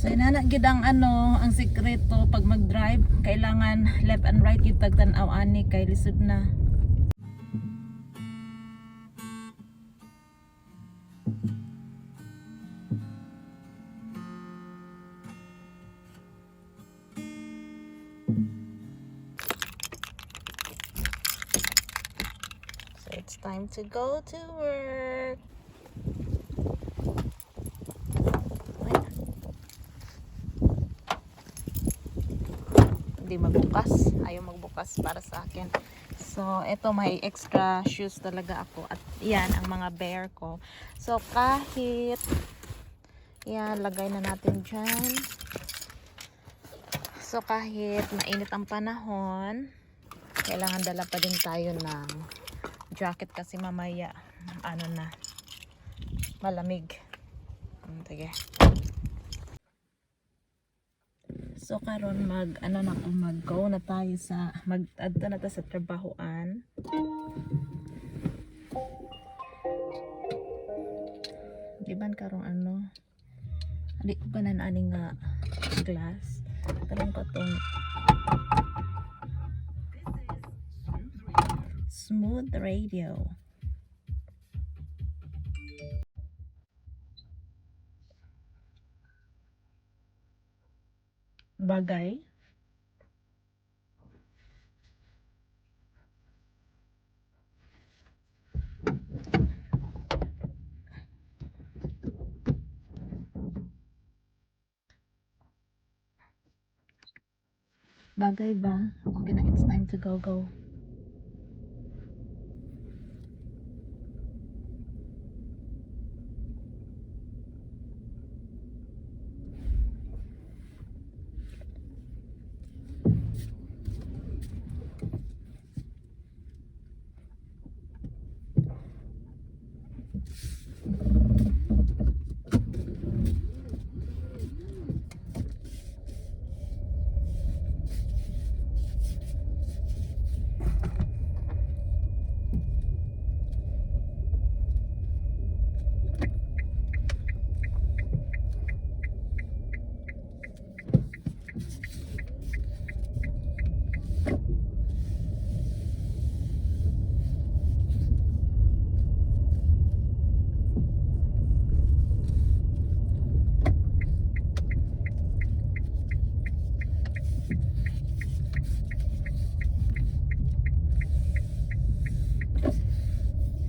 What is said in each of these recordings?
So inana gid ang ang sekreto pag mag-drive, kailangan left and right yung tagtanaw ani kay lisod na. So it's time to go to work. Hindi magbukas, ayaw magbukas para sa akin. So ito, may extra shoes talaga ako at yan ang mga bear ko. So kahit yan, lagay na natin dyan. So kahit mainit ang panahon, kailangan dala pa din tayo ng jacket kasi mamaya na malamig. Sige. So karon mag-go na tayo sa mag-adto na ta sa trabahoan. Diban karon di ko kanan ani nga glass. Karon ko tong smooth radio. Bagay. Bagay ba? Okay na, it's time to go.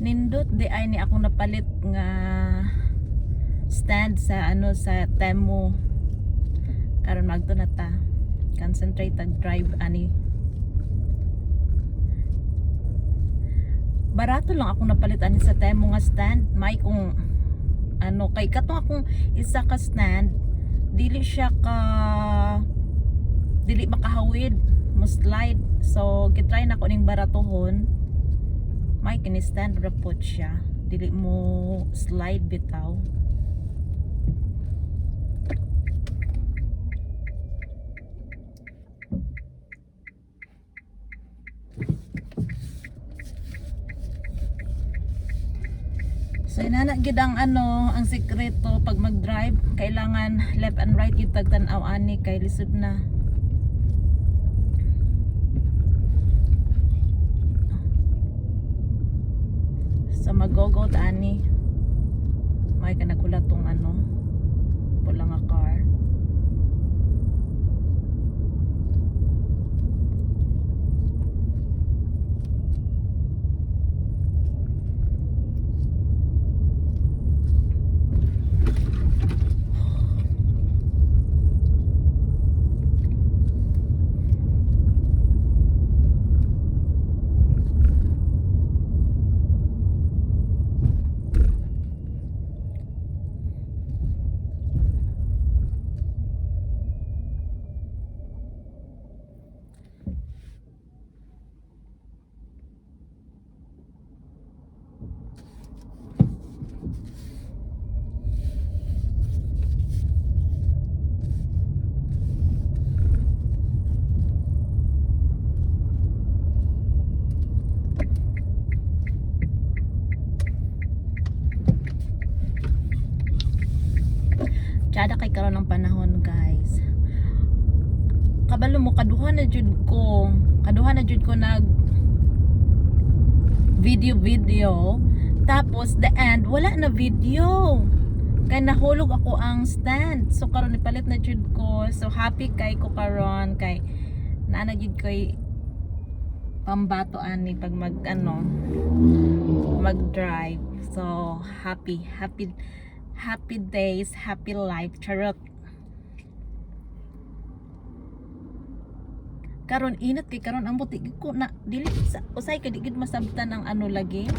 Nindot di ay ni akong napalit nga stand sa sa Temu. Karon magto na ta. Concentrate ag drive ani. Barato lang akong napalit ani sa Temu nga stand. May kung kay katong akong isa ka stand, dili makahawid, mo slide. So gitry na ko ning baratohon. May kini-stand report siya, dili mo slide bitaw. So inana gid ang ang sekreto pag mag-drive, kailangan left and right yung tagtanaw ani kay lisod na. So mag-go ta ani. May kanagula tong pula nga car. Tsada kay karon ng panahon, guys. Kabalo mo kaduha na jud ko. Kaduha na jud ko nag video. Tapos the end wala na video. Kay nahulog ako ang stand. So karon ipalit na jud ko. So happy kay ko karon kay naa na jud koy pambato ani pag mag mag-drive. So happy days, happy life. Charot. Karon init kay karon ang buti ko na dili sa usay kay digid masabtan ang lagi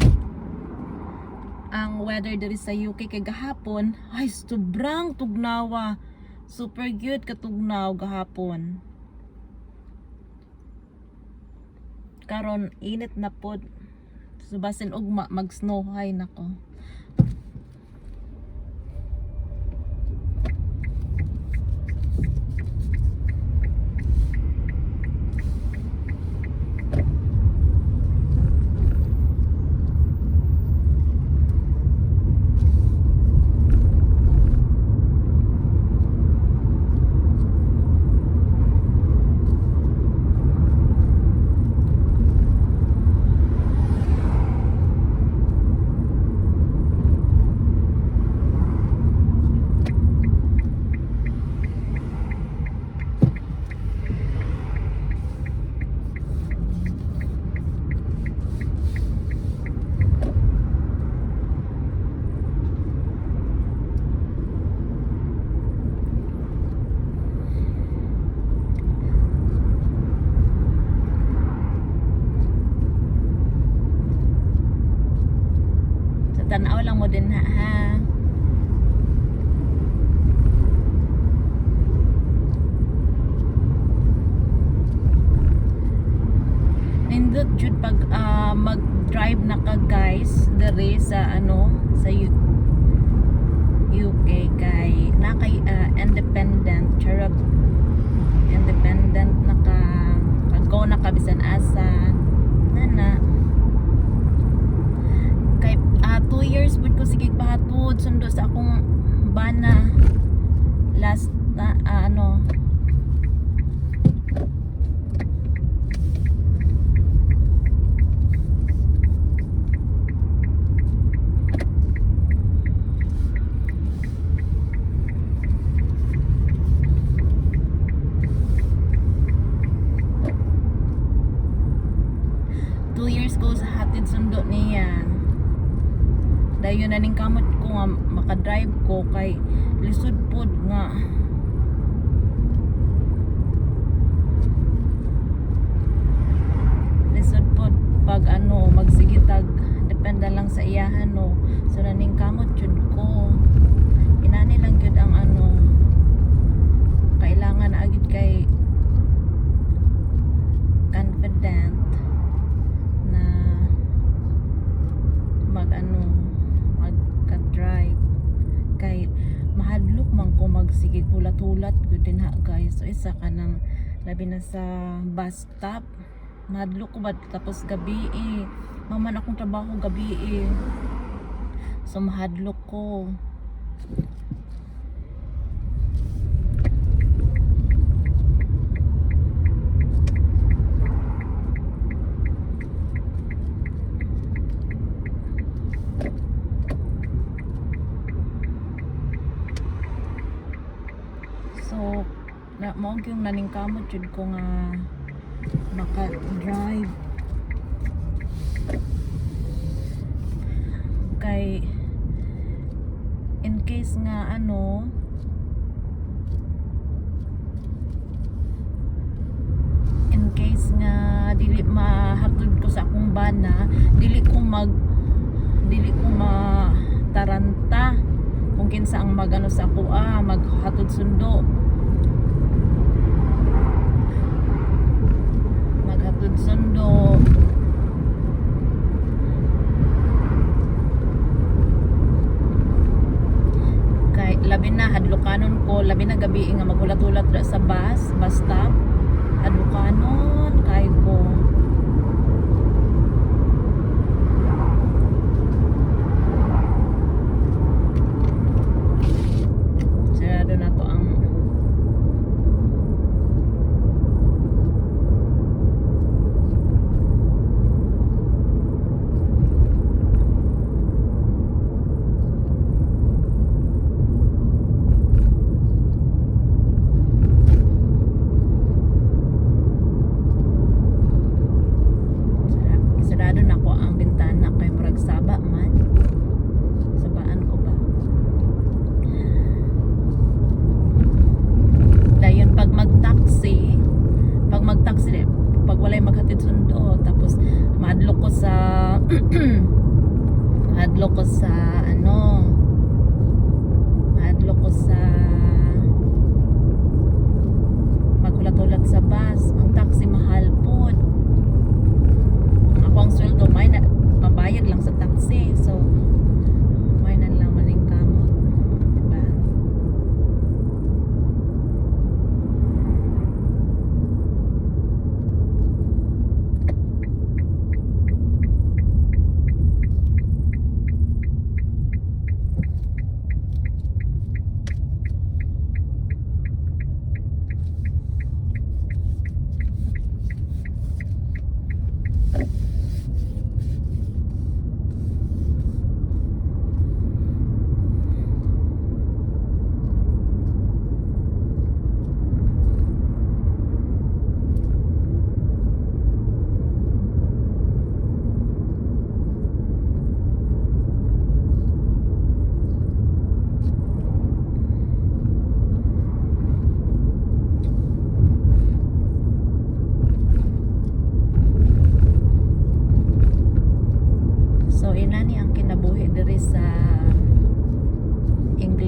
ang weather diri sa UK kay gahapon ay sobrang tugnawa, super good katugnaw gahapon. Karon init na pod, so basin ugma mag snow hay nako. Tanaw lang mo din ha. Nindot jud pag mag-drive na ka guys dere sa sa UK kay nakay independent. Charot. Independent go na ka bisan asa nana. 2 years bud ko sige pahatod sundo sa akong bana last 2 years ko sa hatid sundo niya. Dayon na ning kamot ko nga maka-drive ko kay lisod pod nga pag magsigitag depende lang sa iyahan so na ning kamot jud ko inani lang jud ang kailangan agid kay confident na magka-drive kay mahadlok man ko magsigig ulat-ulat gud din ha guys. So isa ka nang labi na sa bus stop mahadlok ko ba tapos gabi maman akong trabaho gabi so mahadlok ko. So na mo yung naning kamot jud ko nga maka-drive kay in case nga dili mahatod ko sa akong bana dili ko mataranta kung kinsa ang sa ako maghatod sundo kay labi na hadlokanon ko labi na gabi nga magulat-ulat sa bus stop hadlokanon kay ko sarado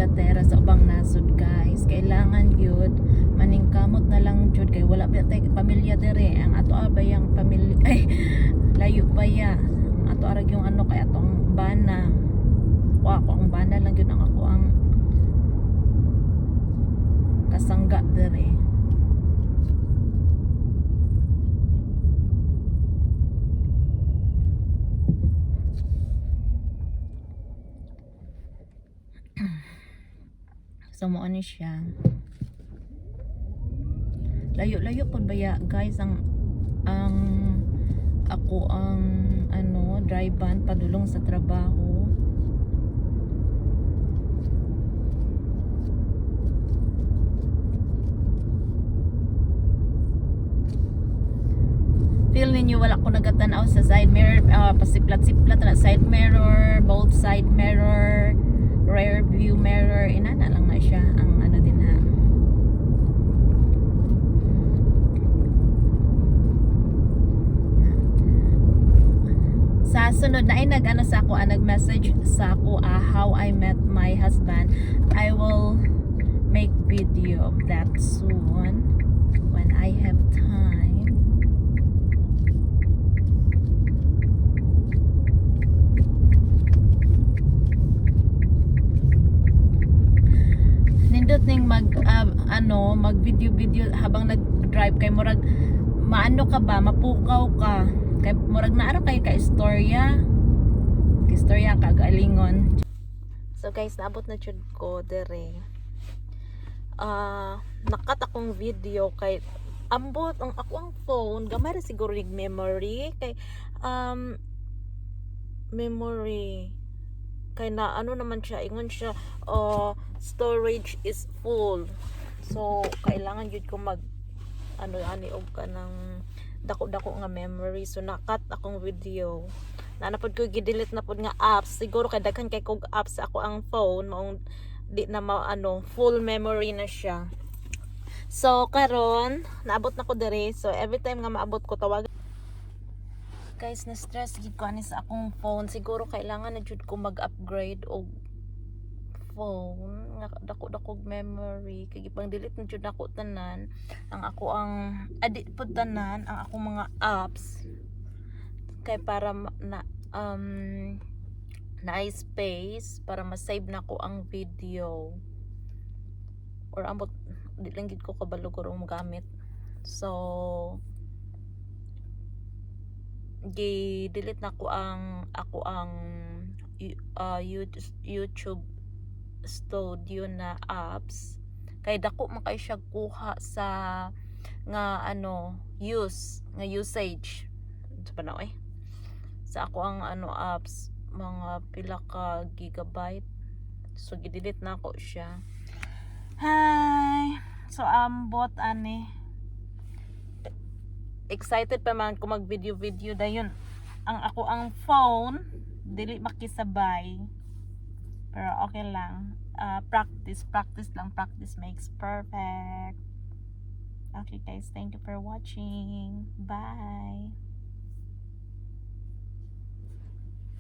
nakatera sa ubang nasod guys. Kailangan yun maningkamot na lang jud kay wala pa tay pamilya dire. Ang ato abayang pamilya ay layo pa ya. Ang ato arag yung ano kay atong bana. Ako ang bana lang yun ang ako ang kasangga dire. So mo ano siya. Layo-layo pud baya guys ang ako ang ano drive van padulong sa trabaho. Feel ninyo wala ko nagatanaw sa side mirror, pasiplat-siplat na side mirror, both side mirror, rear view mirror, inana lang na siya ang ano din ha. Sa sunod na ay nag-ano sa ako, nag-message sa ako how I met my husband. I will make video of that soon when I have time. Nindot ning mag video habang nag-drive kay murag maano ka ba, mapukaw ka. Kay murag naaro kay ka istorya ka galingon. So guys, naabot na jud ko dire. Nakat akong video kay ambot ang ako ang phone gamay ra siguro nig memory kay memory kay na ano naman siya ingon siya storage is full. So kailangan jud ko mag ano ani og kanang dako-dako nga memory. So nakat akong video. Nanapod ko gidelete na pod nga apps. Siguro kay daghan kay kog apps sa ako ang phone maong di na full memory na siya. So karon naabot na ko diri. So every time nga maabot ko tawag. Guys, na stress gid ko ani sa akong phone. Siguro kailangan na jud ko mag-upgrade og phone nga dako-dako memory kay gipang delete na jud ako tanan ang ako ang pud tanan ang akong mga apps kay para na space para ma-save na ko ang video or ambot di lang gid ko kabalo ko rong gamit. So gi-delete na ko ang ako ang YouTube Studio na apps kay dako man kay siya kuha sa nga usage sa panaw sa ako ang apps mga pila ka gigabyte. So gidelete na ako siya. Hi, so ambot ani excited pa man ko mag video dayon ang ako ang phone dili makisabay. Pero okay lang. Practice lang. Practice makes perfect. Okay guys, thank you for watching. Bye.